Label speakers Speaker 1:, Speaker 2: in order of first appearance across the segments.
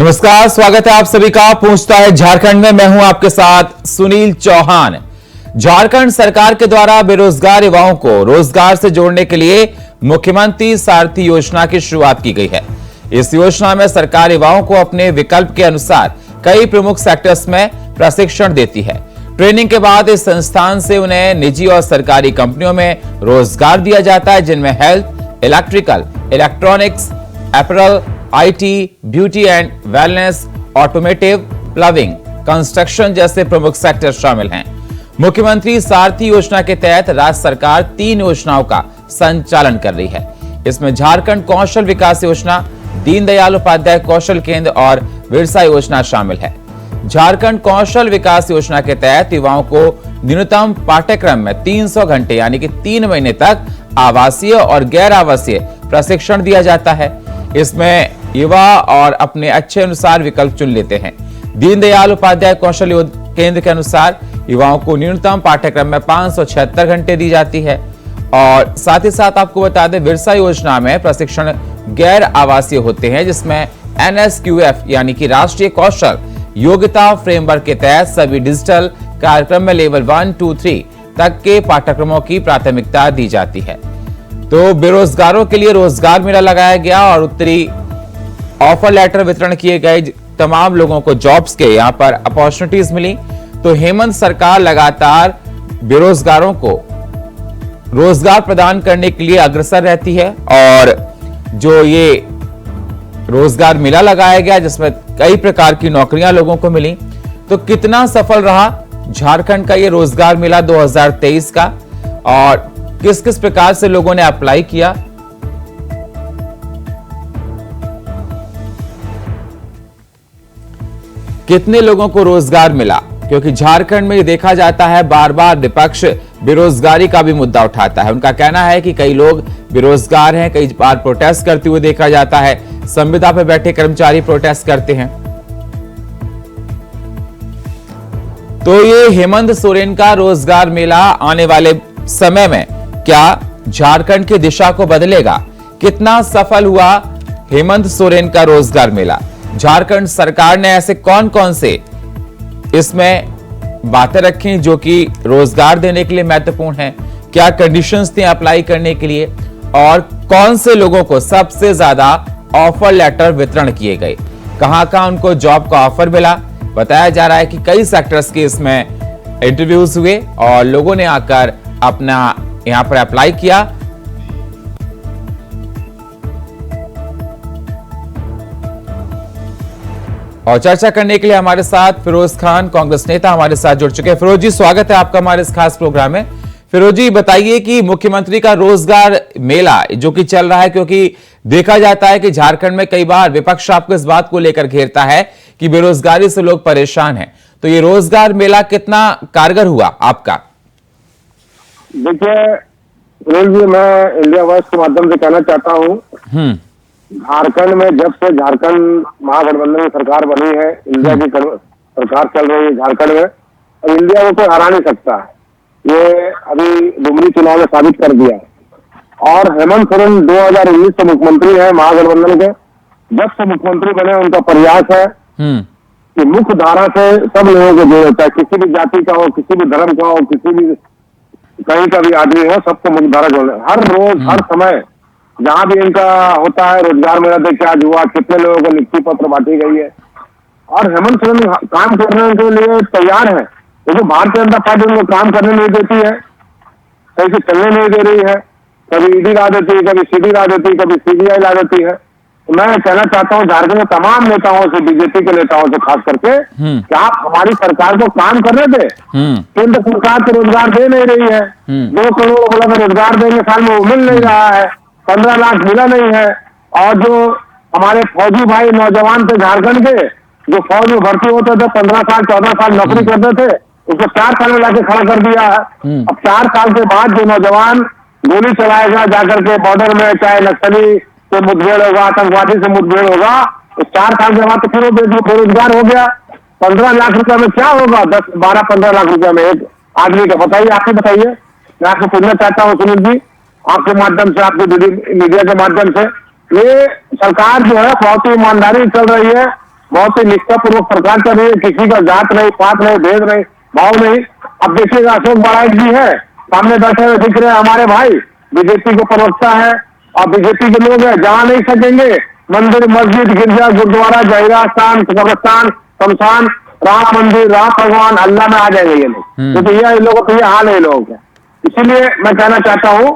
Speaker 1: नमस्कार, स्वागत है आप सभी का पूछता है झारखंड में। मैं हूं आपके साथ सुनील चौहान। झारखंड सरकार के द्वारा बेरोजगार युवाओं को रोजगार से जोड़ने के लिए मुख्यमंत्री सारथी योजना की शुरुआत की गई है। इस योजना में सरकार युवाओं को अपने विकल्प के अनुसार कई प्रमुख सेक्टर्स में प्रशिक्षण देती है। ट्रेनिंग के बाद इस संस्थान से उन्हें निजी और सरकारी कंपनियों में रोजगार दिया जाता है, जिनमें health, electrical, electronics, apparel, IT, beauty and wellness, automotive, प्लविंग, construction जैसे प्रमुख सेक्टर शामिल हैं। मुख्यमंत्री सारथी योजना के तहत राज्य सरकार 3 योजनाओं का संचालन कर रही है। इसमें झारखंड कौशल विकास योजना, दीनदयाल उपाध्याय कौशल केंद्र और बिरसा योजना शामिल है। झारखंड कौशल विकास योजना के तहत युवाओं को न्यूनतम पाठ्यक्रम में 300 घंटे यानी कि 3 महीने तक आवासीय और गैर आवासीय प्रशिक्षण दिया जाता है। इसमें युवा और अपने अच्छे अनुसार विकल्प चुन लेते हैं। दीनदयाल उपाध्याय कौशल केंद्र के अनुसार युवाओं को न्यूनतम पाठ्यक्रम में 576 घंटे दी जाती है। और साथ ही साथ आपको बता दें, बिरसा योजना में प्रशिक्षण गैर आवासीय होते हैं, जिसमें NSQF यानी कि राष्ट्रीय कौशल योग्यता फ्रेमवर्क के तहत सभी डिजिटल कार्यक्रम में लेवल 1, 2, 3 तक के पाठ्यक्रमों की प्राथमिकता दी जाती है। तो बेरोजगारों के लिए रोजगार मेला लगाया गया और उत्तरी ऑफर लेटर वितरण किए गए। तमाम लोगों को जॉब्स के यहां पर अपॉर्चुनिटीज मिली। तो हेमंत सरकार लगातार बेरोजगारों को रोजगार प्रदान करने के लिए अग्रसर रहती है। और जो ये रोजगार मेला लगाया गया, जिसमें कई प्रकार की नौकरियां लोगों को मिली, तो कितना सफल रहा झारखंड का ये रोजगार मेला 2023 का, और किस किस प्रकार से लोगों ने अप्लाई किया। कितने लोगों को रोजगार मिला, क्योंकि झारखंड में देखा जाता है बार बार विपक्ष बेरोजगारी का भी मुद्दा उठाता है। उनका कहना है कि कई लोग बेरोजगार हैं, कई बार प्रोटेस्ट करते हुए देखा जाता है। संविदा पर बैठे कर्मचारी प्रोटेस्ट करते हैं। तो ये हेमंत सोरेन का रोजगार मेला आने वाले समय में क्या झारखंड की दिशा को बदलेगा? कितना सफल हुआ हेमंत सोरेन का रोजगार मेला? झारखंड सरकार ने ऐसे कौन कौन से इसमें बातें रखी जो कि रोजगार देने के लिए महत्वपूर्ण है? क्या कंडीशंस थे अप्लाई करने के लिए? और कौन से लोगों को सबसे ज्यादा ऑफर लेटर वितरण किए गए? कहां उनको जॉब का ऑफर मिला? बताया जा रहा है कि कई सेक्टर्स के इसमें इंटरव्यूज हुए और लोगों ने आकर अपना यहां पर अप्लाई किया। और चर्चा करने के लिए हमारे साथ फिरोज खान, कांग्रेस नेता, हमारे साथ जुड़ चुके हैं। फिरोज जी, स्वागत है आपका हमारे इस खास प्रोग्राम में। फिरोज जी, बताइए कि मुख्यमंत्री का रोजगार मेला जो कि चल रहा है, क्योंकि देखा जाता है कि झारखंड में कई बार विपक्ष आपको इस बात को लेकर घेरता है कि बेरोजगारी से लोग परेशान हैं, तो ये रोजगार मेला कितना कारगर हुआ आपका?
Speaker 2: देखिए सुनील जी, मैं इंडिया वॉइस के माध्यम से कहना चाहता हूँ, झारखंड में जब से झारखंड महागठबंधन की सरकार बनी है, इंडिया की सरकार चल रही है झारखंड में, और इंडिया को कोई हरा नहीं सकता है। ये अभी डुमरी चुनाव में साबित कर दिया। और हेमंत सोरेन 2019 से मुख्यमंत्री है महागठबंधन के। जब से मुख्यमंत्री बने उनका प्रयास है कि मुख्य धारा से सब लोगों को जोड़े, चाहे किसी भी जाति का हो, किसी भी धर्म का हो, किसी भी कहीं का भी आदमी हो, सबको मुख्य धारा जोड़े। हर रोज हर समय जहां भी इनका होता है रोजगार मेला, देखिए आज हुआ, कितने लोगों को नियुक्ति पत्र बांटी गई है। और हेमंत सोरेन काम करने के लिए तैयार है, लेकिन भारतीय जनता पार्टी उनको काम करने नहीं देती है, सही से चलने नहीं दे रही है। कभी ईडी ला देती है, कभी सीडी ला देती है, कभी सीबीआई ला देती है। तो मैं कहना चाहता हूँ झारखंड के तमाम नेताओं से, बीजेपी के नेताओं से खास करके, कि आप हमारी सरकार को काम करने दे। केंद्र सरकार तो रोजगार दे नहीं रही है। 2 करोड़ बोला रोजगार देंगे, साल में वो मिल नहीं रहा है। 15 लाख मिला नहीं है। और जो हमारे फौजी भाई नौजवान थे झारखंड के, जो फौज में भर्ती होते थे, 15 साल 14 साल नौकरी करते थे, उसको 4 साल में लाके खड़ा कर दिया है। अब 4 साल के बाद जो नौजवान गोली चलाएगा जाकर के बॉर्डर में, चाहे नक्सली से मुठभेड़ होगा, आतंकवादी से मुठभेड़ होगा, तो 4 साल के बाद तो फिर वो बेरोजगार हो गया। 15 लाख रुपया में क्या होगा? 10, 12, 15 लाख रुपया में एक आदमी का? बताइए, आप ही बताइए। मैं आपको पूछना चाहता हूँ सुनील जी, आपके माध्यम से, आपके मीडिया के माध्यम से, ये सरकार जो है बहुत ही ईमानदारी चल रही है। बहुत ही निष्ठापूर्वक सरकार चल रही है, किसी का जात नहीं, पात नहीं, भेद नहीं, भाव नहीं। अब देखिएगा अशोक बाराइट जी है सामने बैठे हुए दिख रहे हैं हमारे भाई, बीजेपी के प्रवक्ता है और बीजेपी के लोग हैं, जा नहीं सकेंगे। मंदिर, मस्जिद, गिरजा, गुरुद्वारा, जहीरा स्थान, कब्रस्तान, शमशान, राम मंदिर, राम भगवान, अल्लाह में आ जाएंगे ये लोग। तो ये लोगों का ये हाल है लोगों का। इसीलिए मैं कहना चाहता हूँ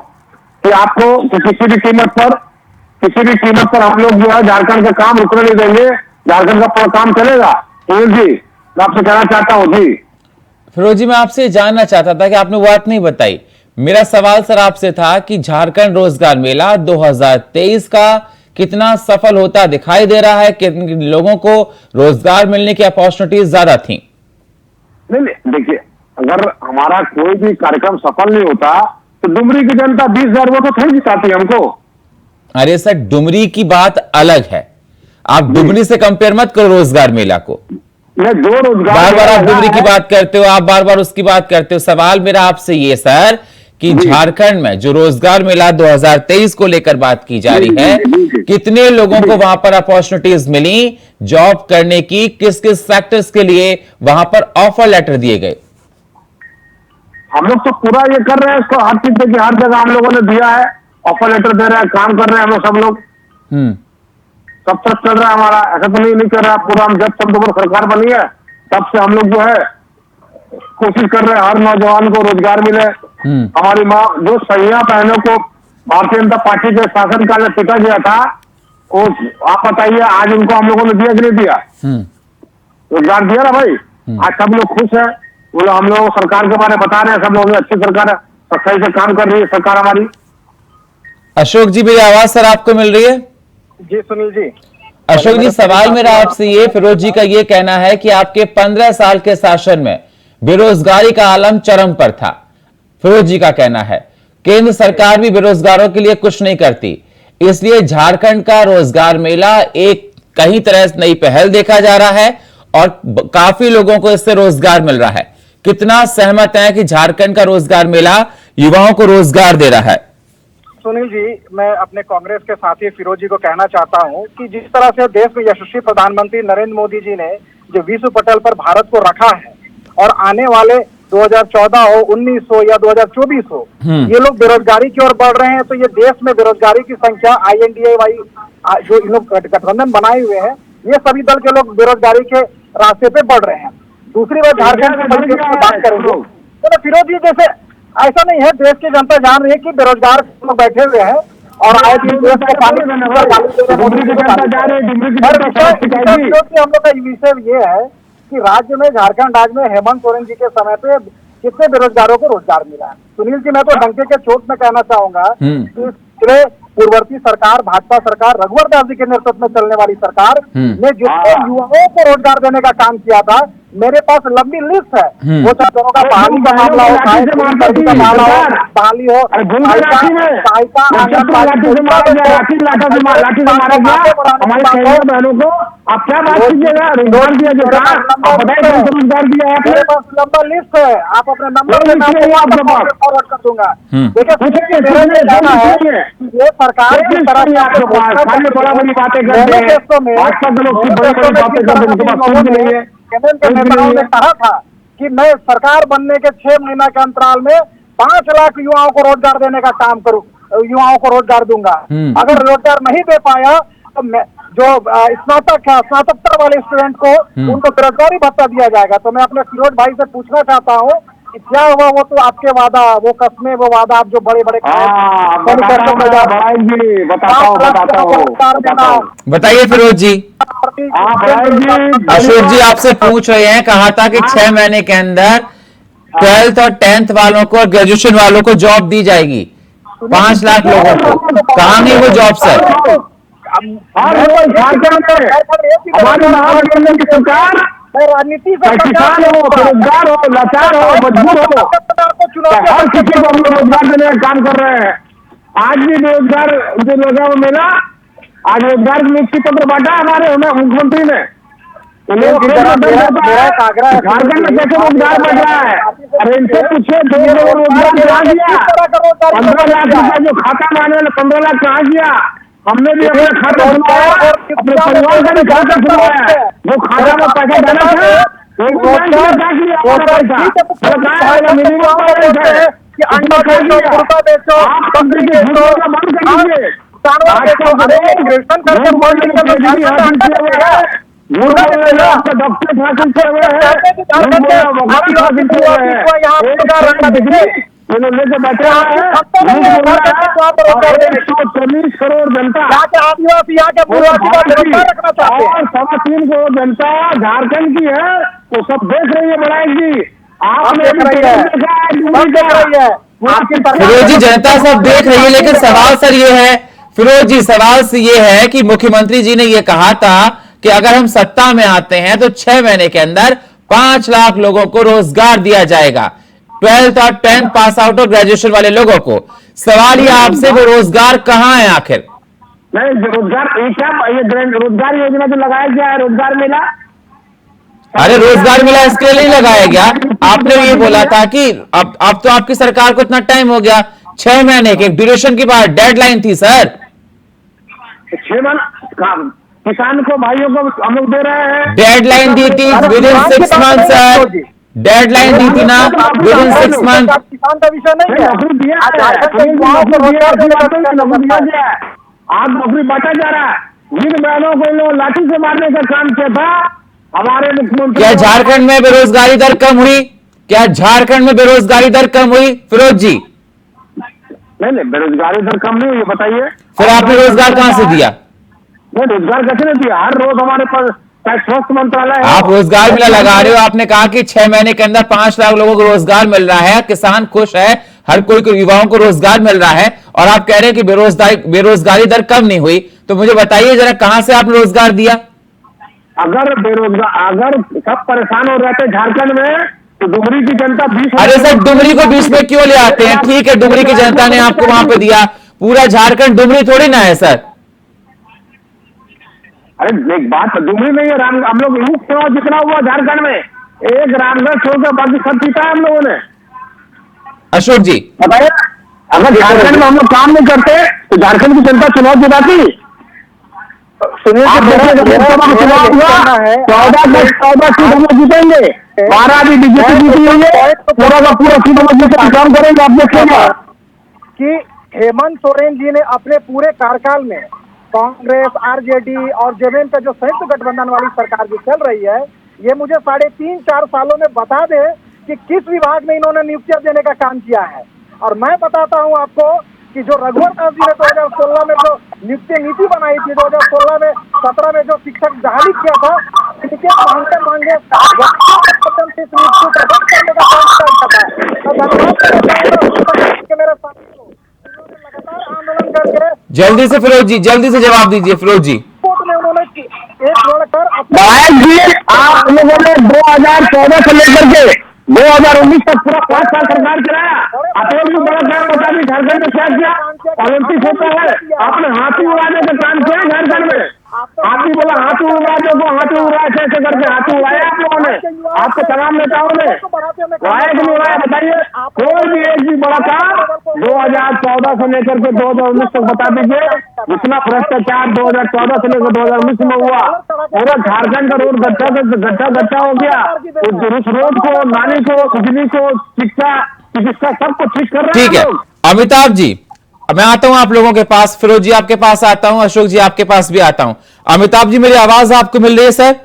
Speaker 2: कि आपको किसी भी कीमत पर हम लोग जो है झारखंड का काम रुकने नहीं देंगे। झारखंड का पूरा काम चलेगा। सुनील जी, मैं आपसे कहना चाहता हूँ जी।
Speaker 1: फिरोज जी, मैं आपसे जानना चाहता था कि आपने बात नहीं बताई। मेरा सवाल सर आपसे था कि झारखंड रोजगार मेला 2023 का कितना सफल होता दिखाई दे रहा है, किन लोगों को रोजगार मिलने की अपॉर्चुनिटीज ज्यादा थी?
Speaker 2: नहीं, देखिए, अगर हमारा कोई भी कार्यक्रम सफल नहीं होता तो डुमरी की जनता 20,000 वोट तो थोड़ी जिताती हमको।
Speaker 1: अरे सर, डुमरी की बात अलग है, आप डुमरी से कंपेयर मत करो रोजगार मेला को।
Speaker 2: जो रोजगार
Speaker 1: बार बार आप डुमरी की बात करते हो, आप बार बार उसकी बात करते हो। सवाल मेरा आपसे ये सर कि झारखंड में जो रोजगार मेला 2023 को लेकर बात की जा रही है, कितने लोगों को वहां पर अपॉर्चुनिटीज मिली जॉब करने की, किस किस सेक्टर्स के लिए वहां पर ऑफर लेटर दिए गए?
Speaker 2: हम लोग तो पूरा ये कर रहे हैं इसको, हर चीज की हर जगह हम लोगों ने दिया है, ऑफर लेटर दे रहे हैं, काम कर रहे हैं हम लोग, सब लोग सब तक चल रहा है हमारा। ऐसा तो नहीं कर रहा पूरा। हम जब सब सरकार बनी है तब से हम लोग जो है कोशिश कर रहे हैं हर नौजवान को रोजगार मिले। हमारी माँ जो सैया बहनों को भारतीय जनता पार्टी के शासनकाल में पिटा गया था, वो आप बताइए आज उनको हम लोगों ने दिया कि नहीं दिया? रोजगार दिया ना भाई। आज सब लोग खुश है, वो हम लोग सरकार के बारे में बता रहे हैं, सब लोग अच्छी सरकार है, सच्चाई से काम कर रही है सरकार हमारी।
Speaker 1: अशोक जी, मेरी आवाज सर आपको मिल रही है?
Speaker 3: जी सुनील जी।
Speaker 1: अशोक जी, सवाल मेरा आपसे ये, फिरोज जी का ये कहना है कि आपके 15 साल के शासन में बेरोजगारी का आलम चरम पर था। फिरोज जी का कहना है केंद्र सरकार भी बेरोजगारों के लिए कुछ नहीं करती, इसलिए झारखंड का रोजगार मेला एक कहीं तरह से नई पहल देखा जा रहा है और काफी लोगों को इससे रोजगार मिल रहा है। कितना सहमत है कि झारखंड का रोजगार मेला युवाओं को रोजगार दे रहा है?
Speaker 3: सुनील जी, मैं अपने कांग्रेस के साथी फिरोज जी को कहना चाहता हूं कि जिस तरह से देश में यशस्वी प्रधानमंत्री नरेंद्र मोदी जी ने जो विश्व पटल पर भारत को रखा है और आने वाले 2014 हो, 19 हो या 2024 हो, ये लोग बेरोजगारी की ओर बढ़ रहे हैं, तो ये देश में बेरोजगारी की संख्या INDIE जो इन लोग गठबंधन बनाए हुए हैं, ये सभी दल के लोग बेरोजगारी के रास्ते पे बढ़ रहे हैं। दूसरी बात झारखंड की बात करेंगे तो फिरोज जी, जैसे ऐसा नहीं है, देश की जनता जान रही है कि बेरोजगार लोग बैठे हुए हैं और आए दिन देश को पानी हम लोग का विषय ये है कि राज्य में, झारखंड राज्य में हेमंत सोरेन जी के समय पे कितने बेरोजगारों को रोजगार मिला है। सुनील जी, मैं तो डंके के चोट में कहना चाहूंगा कि पूर्ववर्ती सरकार, भाजपा सरकार, रघुवर दास जी के नेतृत्व में चलने वाली सरकार ने जितने युवाओं को रोजगार देने का काम किया था, मेरे पास लंबी लिस्ट है। वो चाहे का बहाली का मामला हो, का मामला हो, बहाली हो,
Speaker 2: बहनों को आप क्या बात कीजिएगा, रोजगार दिया
Speaker 3: मेरे पास लंबा लिस्ट है, आप अपने नंबर फॉरवर्ड कर दूंगा। देखिए, ये सरकार की तरफ नेताओं ने कहा था कि मैं सरकार बनने के 6 महीना के अंतराल में 5 लाख युवाओं को रोजगार देने का काम करूं, युवाओं को रोजगार दूंगा। अगर रोजगार नहीं दे पाया तो जो स्नातकोत्तर वाले स्टूडेंट को उनको बेरोजगारी भत्ता दिया जाएगा। तो मैं अपने फिरोज भाई से पूछना चाहता हूँ कि क्या हुआ वो तो आपके वादा, वो कस्में, वो वादा आप जो बड़े बड़े
Speaker 1: बताइए फिरोज जी। अशोक जी आपसे पूछ रहे हैं, कहा था कि 6 महीने के अंदर 12th और 10th वालों को और ग्रेजुएशन वालों को जॉब दी जाएगी, 5 लाख लोगों को। कहाँ नहीं वो जॉब सर?
Speaker 2: हमारे महागठबंधन की सरकार
Speaker 3: राजनीति
Speaker 2: किसान हो, बेरोजगार हो, लाचार हो, मजबूर हो, हर किसी को हम लोग रोजगार देने का काम कर रहे हैं। आज भी बेरोजगार जो लोग हैं वो मिला, आज रोजगार नियुक्ति पत्र बांटा हमारे मुख्यमंत्री ने। झारखंड में कैसे रोजगार बढ़ रहा है? अरे इनसे पूछे, रोजगार कहाँ दिया? 15 लाख रुपया जो खाता में आने वाले 15 लाख कहाँ दिया? हमने भी अपना खाता खुलवाया, अपने परिवार का भी खाता खुलवाया। वो खाता में पैसा डाला था, एक बैंक में जाके लिया पैसा,
Speaker 3: कि अंडा बेचो, मुर्गा बेचो, बकरी बेचो, जानवर बेचो, ग्रेजुएशन करके
Speaker 2: डॉक्टर शासन से हुए हैं, लेके बैठे हैं 140 करोड़ जनता
Speaker 3: आदिवासी यहाँ के पूर्वासी का बेरोजगार रखना चाहते हैं
Speaker 2: और 3.25 करोड़ जनता झारखंड की है, वो सब देख रही है बड़ाई जी। आपने
Speaker 1: फिरोज जी, जनता सब देख रही है, लेकिन सवाल सर ये है, फिरोज जी सवाल से ये है कि मुख्यमंत्री जी ने ये कहा था कि अगर हम सत्ता में आते हैं तो 6 महीने के अंदर 5 लाख लोगों को रोजगार दिया जाएगा, 12th और 10th पास आउट और ग्रेजुएशन वाले लोगों को। सवाल ये आपसे, वो रोजगार कहां है आखिर?
Speaker 2: नहीं, रोजगार ये रोजगार योजना जो लगाया गया है, रोजगार मिला।
Speaker 1: अरे रोजगार मिला इसके लिए नहीं लगाया गया, आपने ये बोला था कि अब तो आपकी सरकार को इतना टाइम हो गया, 6 महीने के ड्यूरेशन की बात डेडलाइन थी सर।
Speaker 2: 6 महीना किसान को, भाइयों को हम लोग दे रहे हैं,
Speaker 1: डेडलाइन दी थी within 6 month sir, deadline दी थी ना विद इन 6 मंथ।
Speaker 3: किसान का विषय नहीं है,
Speaker 2: नौकरी दिया है, आज नौकरी बांटा जा रहा है। जिन बहनों को इन लोगों लाठी से मारने का काम किया था हमारे मुख्यमंत्री,
Speaker 1: क्या झारखंड में बेरोजगारी दर कम हुई? क्या झारखंड में बेरोजगारी दर कम हुई फिरोज जी?
Speaker 2: नहीं, बेरोजगारी दर कम नहीं हुई, बताइए।
Speaker 1: फिर आपने रोजगार कहां से दिया?
Speaker 2: नहीं, रोजगार कैसे नहीं दिया? हर रोज हमारे पास स्वास्थ्य मंत्रालय है।
Speaker 1: आप रोजगार मेला लगा रहे हो, आपने कहा कि 6 महीने के अंदर 5 लाख लोगों को रोजगार मिल रहा है, किसान खुश है, हर कोई को युवाओं को रोजगार मिल रहा है, और आप कह रहे हैं कि बेरोजगारी दर कम नहीं हुई। तो मुझे बताइए जरा, कहां से आपने रोजगार दिया?
Speaker 2: अगर सब परेशान हो रहे थे झारखंड में, तो डुमरी की जनता 20।
Speaker 1: अरे सर, डुमरी को बीच में क्यों ले आते हैं? ठीक है, डुमरी की जनता ने आपको वहां पे दिया, पूरा झारखंड डुमरी थोड़ी ना है सर।
Speaker 2: अरे एक बात, डुमरी नहीं है, हम लोग यूथ चुनाव जितना हुआ झारखंड में, एक रामगढ़ छोड़कर बाकी सब जीता है हम लोगों ने।
Speaker 1: अशोक जी
Speaker 2: बताइए, अगर झारखंड में हम लोग काम नहीं करते तो झारखंड की जनता चुनाव जिताती? सुनिए, 14 सीट हम लोग जीतेंगे, 12 भी बीजेपी जीती हुई है, पूरा का पूरा सीट हम लोग जीत काम करेंगे। आप देखिएगा
Speaker 3: कि हेमंत सोरेन जी ने अपने पूरे कार्यकाल में कांग्रेस, आरजेडी और जेवीएम का जो संयुक्त गठबंधन वाली सरकार जो चल रही है, ये मुझे 3.5-4 सालों में बता दे कि किस विभाग में इन्होंने नियुक्तियां देने का काम किया है। और मैं बताता हूं आपको कि जो रघुवर दास जी ने 2016 में जो नियुक्ति नीति बनाई थी, 2016 में 17 में जो शिक्षक बहाली किया था, इनके मांगे मेरे साथियों आंदोलन करके
Speaker 1: जल्दी से फिरोज जी, जल्दी से जवाब दीजिए फिरोज जी।
Speaker 3: उन्होंने एक लड़कर
Speaker 2: आप लोगों ने 2014 से लेकर के 2019 तक पूरा 5 साल सरकार चलाया। अपोज भी बड़ा काम बता दी, झारखंड में क्या किया? ओलंपिक होता है, आपने हाथी उड़ाने का काम किया झारखंड में। हाथी बोला हाथी उड़ा दो, हाथी उड़ाया, कैसे करके हाथी उड़ाया आप लोगों ने, आपके तमाम नेताओं ने उड़ाया कि नहीं उड़ाया? बताइए, कोई भी एक भी बड़ा काम 2014 से लेकर के 2019 तक बता दीजिए। जितना भ्रष्टाचार 2014 से लेकर 2019 में हुआ, पूरा झारखंड का रोड गड्ढा हो गया। उस रोड को, नाली को, बिजली को, शिक्षा, चिकित्सा सबको ठीक कर रहे हैं।
Speaker 1: ठीक है अमिताभ जी, मैं आता हूं आप लोगों के पास, फिरोज जी आपके पास आता हूं, अशोक जी आपके पास भी आता हूं। अमिताभ जी, मेरी आवाज आपको मिल रही है सर?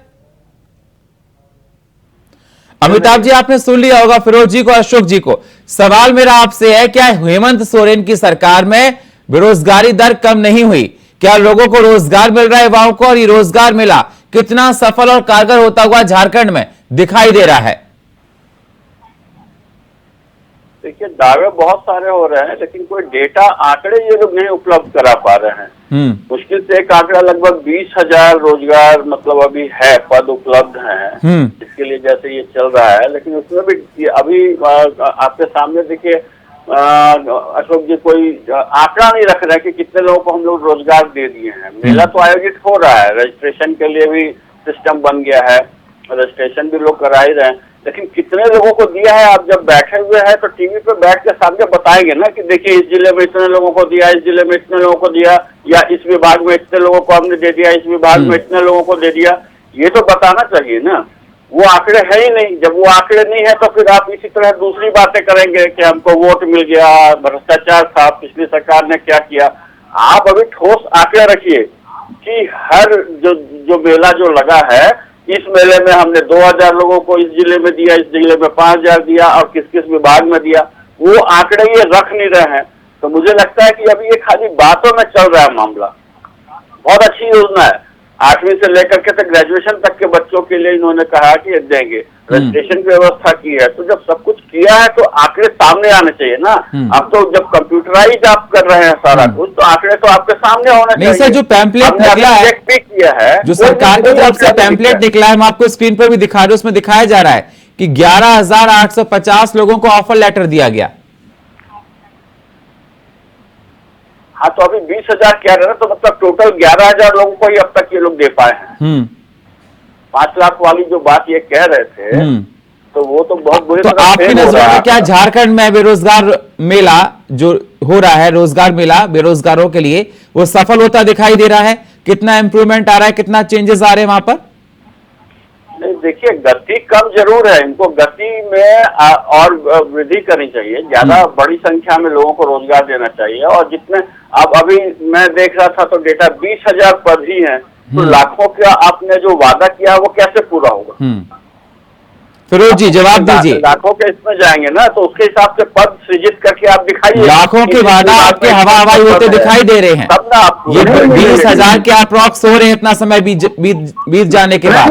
Speaker 1: अमिताभ जी, आपने सुन लिया होगा फिरोज जी को, अशोक जी को। सवाल मेरा आपसे है, क्या हेमंत सोरेन की सरकार में बेरोजगारी दर कम नहीं हुई? क्या लोगों को रोजगार मिल रहा है, युवाओं को? और ये रोजगार मिला कितना सफल और कारगर होता हुआ झारखंड में दिखाई दे रहा है?
Speaker 4: देखिए, दावे बहुत सारे हो रहे हैं, लेकिन कोई डेटा आंकड़े ये लोग नहीं उपलब्ध करा पा रहे हैं। मुश्किल से एक आंकड़ा लगभग 20,000 रोजगार मतलब अभी है, पद उपलब्ध हैं इसके लिए, जैसे ये चल रहा है। लेकिन उसमें भी अभी आपके सामने देखिए अशोक जी, कोई आंकड़ा नहीं रख रहे कि कितने लोगों को हम लोग रोजगार दे दिए हैं। मेला तो आयोजित हो रहा है, रजिस्ट्रेशन के लिए भी सिस्टम बन गया है, रजिस्ट्रेशन भी लोग करा ही रहे हैं, लेकिन कितने लोगों को दिया है? आप जब बैठे हुए हैं तो टीवी पे बैठ के सामने बताएंगे ना कि देखिए इस जिले में इतने लोगों को दिया, इस जिले में इतने लोगों को दिया, या इस विभाग में इतने लोगों को हमने दे दिया, इस विभाग में इतने लोगों को दे दिया। ये तो बताना चाहिए ना। वो आंकड़े है ही नहीं। जब वो आंकड़े नहीं है तो फिर आप इसी तरह दूसरी बातें करेंगे कि हमको वोट मिल गया, भ्रष्टाचार था, पिछली सरकार ने क्या किया। आप अभी ठोस आंकड़े रखिए कि हर जो मेला जो लगा है, इस मेले में हमने 2000 लोगों को इस जिले में दिया, इस जिले में 5000 दिया और किस किस विभाग में दिया, वो आंकड़े ये रख नहीं रहे हैं। तो मुझे लगता है कि अभी ये खाली बातों में चल रहा है मामला। बहुत अच्छी योजना है, 8वीं से लेकर के तक ग्रेजुएशन तक के बच्चों के लिए इन्होंने कहा कि देंगे, रजिस्ट्रेशन की व्यवस्था की है। तो जब सब कुछ किया है तो आंकड़े सामने आने चाहिए ना। अब तो जब कंप्यूटराइज आप कर रहे हैं सारा कुछ, तो आंकड़े तो आपके सामने होने चाहिए।
Speaker 1: सर, जो पैम्पलेट निकला है,
Speaker 4: भी किया है,
Speaker 1: जो सरकार की तरफ से पैम्पलेट निकला है, हम आपको स्क्रीन पर भी दिखा रहे हैं, उसमें दिखाया जा रहा है कि 11,850 लोगों को ऑफर लेटर दिया गया।
Speaker 4: हाँ, तो अभी 20,000 कह रहे हैं, तो मतलब टोटल 11,000 लोगों को ही अब तक ये लोग दे पाए हैं। 5 लाख वाली जो बात ये कह रहे थे, तो वो तो बहुत बुरी
Speaker 1: तो आपकी नजरों में क्या झारखंड में बेरोजगार मेला जो हो रहा है, रोजगार मेला बेरोजगारों के लिए, वो सफल होता दिखाई दे रहा है? कितना इंप्रूवमेंट आ रहा है, कितना चेंजेस आ रहे हैं वहां पर?
Speaker 4: नहीं, देखिए, गति कम जरूर है, इनको गति में और वृद्धि करनी चाहिए। ज्यादा बड़ी संख्या में लोगों को रोजगार देना चाहिए। और जितने अब अभी मैं देख रहा था तो डेटा 20,000 पद ही हैं, तो लाखों का आपने जो वादा किया वो कैसे पूरा होगा?
Speaker 1: फिरोज जी, जवाब दीजिए।
Speaker 4: लाखों के इसमें जाएंगे ना, तो उसके हिसाब से पद सृजित करके आप दिखाइए।
Speaker 1: लाखों के वादा आपके हवाई होते दिखाई दे रहे हैं।
Speaker 4: तब ना आप
Speaker 1: ये 20,000 के अप्रॉक्स हो रहे हैं इतना समय बीत जाने के बाद।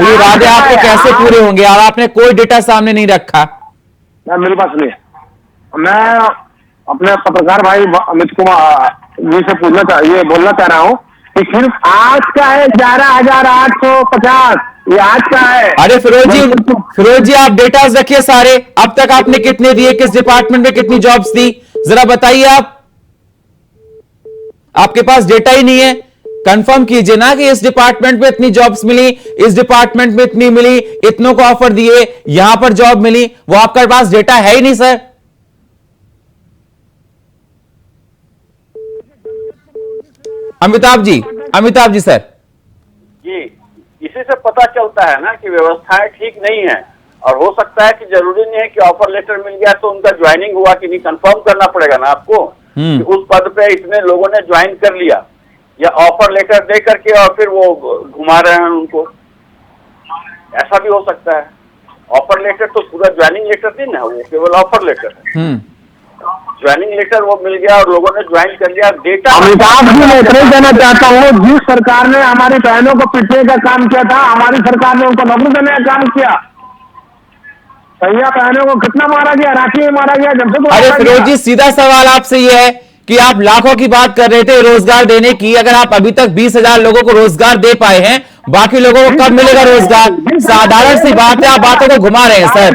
Speaker 1: ये वादे आपके कैसे पूरे होंगे? और आपने कोई डेटा सामने नहीं रखा।
Speaker 2: मेरे पास नहीं। मैं अपने पत्रकार भाई अमित कुमार जी से बोलना चाह रहा हूँ कि सिर्फ आज का है 11,850, ये आज का है।
Speaker 1: अरे फिरोज जी आप डेटा रखिए सारे। अब तक आपने कितने दिए, किस डिपार्टमेंट में कितनी जॉब्स दी, जरा बताइए। आपके पास डेटा ही नहीं है, कंफर्म कीजिए ना कि इस डिपार्टमेंट में इतनी जॉब्स मिली, इस डिपार्टमेंट में इतनी मिली, इतनों को ऑफर दिए, यहां पर जॉब मिली। वो आपके पास डेटा है ही नहीं सर। अमिताभ जी सर
Speaker 4: जी, इसी से पता चलता है ना कि व्यवस्थाएं ठीक नहीं है। और हो सकता है कि जरूरी नहीं है कि ऑफर लेटर मिल गया तो उनका ज्वाइनिंग हुआ कि नहीं, कंफर्म करना पड़ेगा ना आपको कि उस पद पे इतने लोगों ने ज्वाइन कर लिया, या ऑफर लेटर दे करके और फिर वो घुमा रहे हैं उनको। ऐसा भी हो सकता है। ऑफर लेटर तो पूरा ज्वाइनिंग लेटर नहीं ना, वो केवल ऑफर लेटर है। ज्वाइनिंग लेटर वो मिल गया और लोगों ने ज्वाइन कर लिया। डेटा
Speaker 2: अमिताभ जी, मैं इतना कहना चाहता हूँ, जिस सरकार ने हमारी बहनों को पिटने का काम किया था, हमारी सरकार ने उनको नौकरी देने का काम किया। सैया बहनों को कितना मारा गया, रांची में मारा गया, जमशेदपुर।
Speaker 1: अरे फिरोज जी, सीधा सवाल आपसे यह है कि आप लाखों की बात कर रहे थे रोजगार देने की। अगर आप अभी तक 20,000 लोगों को रोजगार दे पाए हैं, बाकी लोगों को कब मिलेगा रोजगार? साधारण सी बात है, आप बातों को घुमा रहे हैं सर।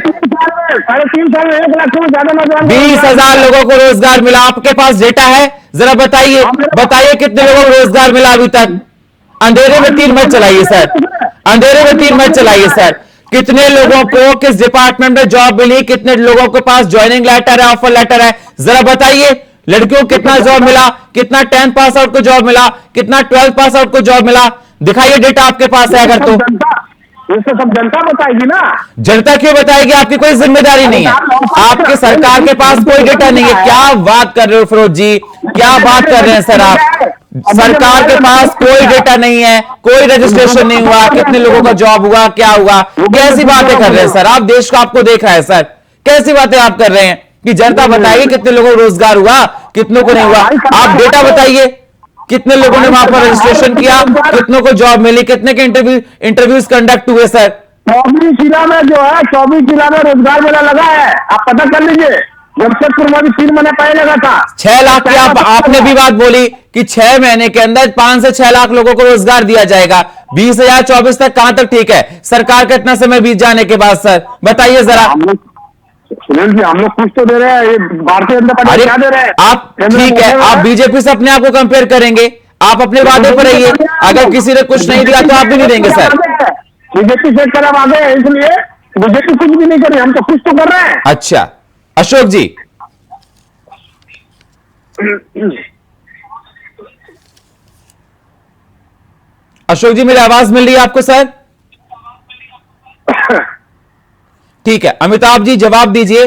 Speaker 2: 3.5 साल में 1 लाख से ज्यादा नौजवान
Speaker 1: 20,000 लोगों को रोजगार मिला। आपके पास डेटा है? जरा बताइए कितने लोगों को रोजगार मिला अभी तक? अंधेरे में तीर मत चलाइए सर, अंधेरे में तीर मत चलाइए सर। कितने लोगों को किस डिपार्टमेंट में जॉब मिली, कितने लोगों के पास ज्वाइनिंग लेटर है, ऑफर लेटर है, जरा बताइए। लड़कियों को कितना जॉब मिला, कितना 10th पास आउट को जॉब मिला, कितना 12th पास आउट को जॉब मिला? दिखाइए डेटा आपके पास है अगर तो।
Speaker 2: इससे सब जनता बताएगी ना।
Speaker 1: जनता क्यों बताएगी? आपकी कोई जिम्मेदारी नहीं है, आपके सरकार के पास कोई डेटा नहीं है। क्या बात कर रहे हो फिरोज जी, क्या बात कर रहे हैं सर आप? सरकार के पास कोई डेटा नहीं है, कोई रजिस्ट्रेशन नहीं हुआ, कितने लोगों का जॉब हुआ, क्या हुआ? कैसी बातें कर रहे हैं सर आप? देश को आपको देख रहा है सर, कैसी बातें आप कर रहे हैं कि जनता बताएगी कितने लोगों को रोजगार हुआ, कितनों को नहीं हुआ? आप डेटा बताइए, कितने लोगों ने वहां पर रजिस्ट्रेशन किया, कितनों को जॉब मिली, कितने के इंटरव्यूज कंडक्ट हुए सर?
Speaker 2: 24 जिला में जो है, 24 जिला में रोजगार मेला लगा है, आप पता कर लीजिए। जमशेदपुर में भी 3 महीने पहले लगा था।
Speaker 1: 6 लाख की आपने भी बात बोली कि 6 महीने के अंदर 5 से 6 लाख लोगों को रोजगार दिया जाएगा। 20,024 तक कहां तक ठीक है? सरकार का इतना समय बीत जाने के बाद सर बताइए जरा।
Speaker 2: सुनील जी, हम लोग कुछ तो दे रहे हैं, ये भारतीय जनता पार्टी क्या दे रहे हैं?
Speaker 1: आप ठीक है, आप बीजेपी से अपने आप को कंपेयर करेंगे, आप अपने वादे पर रहिए। अगर किसी ने कुछ नहीं दिया तो आप भी नहीं देंगे सर।
Speaker 2: बीजेपी से कदम आगे है, इसलिए बीजेपी कुछ भी नहीं कर रही, हम तो कुछ तो कर रहे हैं।
Speaker 1: अच्छा अशोक जी, मेरी आवाज मिल रही है आपको सर? ठीक है, अमिताभ जी जवाब दीजिए।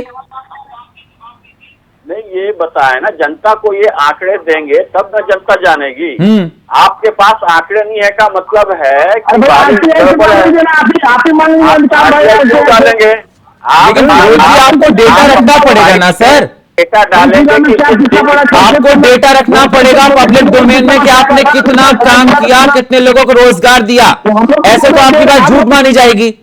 Speaker 4: नहीं, ये बताए ना, जनता को ये आंकड़े देंगे तब ना जनता जानेगी। आपके पास आंकड़े नहीं है का मतलब है कि डालेंगे
Speaker 1: लेकिन आपको डेटा रखना पड़ेगा ना सर,
Speaker 4: डेटा डालेंगे,
Speaker 1: आपको डेटा रखना पड़ेगा पब्लिक डोमेन में कि आपने कितना काम किया, कितने लोगों को रोजगार दिया। ऐसे तो आपकी बात झूठ मानी जाएगी।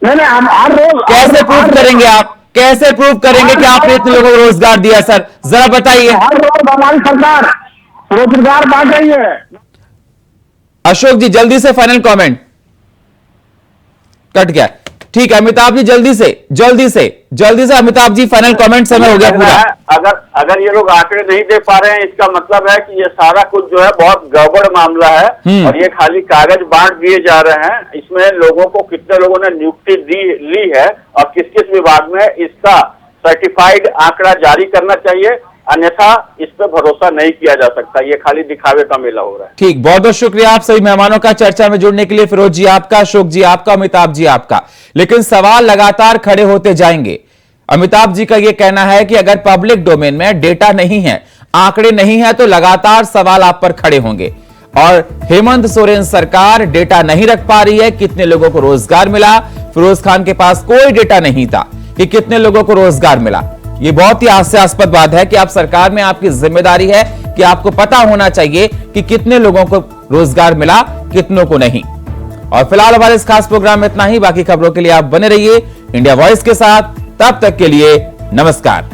Speaker 2: नहीं हम हर रोज
Speaker 1: कैसे प्रूव करेंगे आप, कैसे प्रूव करेंगे कि आपने इतने लोगों को रोजगार दिया सर, जरा बताइए।
Speaker 2: हर रोज हमारी सरकार रोजगार बांट रही है।
Speaker 1: अशोक जी जल्दी से फाइनल कमेंट। कट गया, ठीक है अमिताभ जी जल्दी से अमिताभ जी फाइनल कमेंट, समय हो गया पूरा।
Speaker 4: अगर ये लोग आंकड़े नहीं दे पा रहे हैं, इसका मतलब है कि ये सारा कुछ जो है बहुत गड़बड़ मामला है और ये खाली कागज बांट दिए जा रहे हैं। इसमें लोगों को, कितने लोगों ने नियुक्ति ली है और किस किस विभाग में, इसका सर्टिफाइड आंकड़ा जारी करना चाहिए, अन्यथा इस पर भरोसा नहीं किया जा सकता। ये खाली दिखावे का मेला हो रहा है।
Speaker 1: ठीक, बहुत बहुत शुक्रिया आप सभी मेहमानों का चर्चा में जुड़ने के लिए। फिरोज जी आपका, अशोक जी आपका, अमिताभ जी आपका। लेकिन सवाल लगातार खड़े होते जाएंगे। अमिताभ जी का यह कहना है कि अगर पब्लिक डोमेन में डेटा नहीं है, आंकड़े नहीं है, तो लगातार सवाल आप पर खड़े होंगे। और हेमंत सोरेन सरकार डेटा नहीं रख पा रही है कितने लोगों को रोजगार मिला। फिरोज खान के पास कोई डेटा नहीं था कि कितने लोगों को रोजगार मिला। यह बहुत ही हास्यास्पद बात है कि आप सरकार में, आपकी जिम्मेदारी है कि आपको पता होना चाहिए कि कितने लोगों को रोजगार मिला, कितनों को नहीं। और फिलहाल हमारे इस खास प्रोग्राम में इतना ही। बाकी खबरों के लिए आप बने रहिए इंडिया वॉइस के साथ। तब तक के लिए नमस्कार।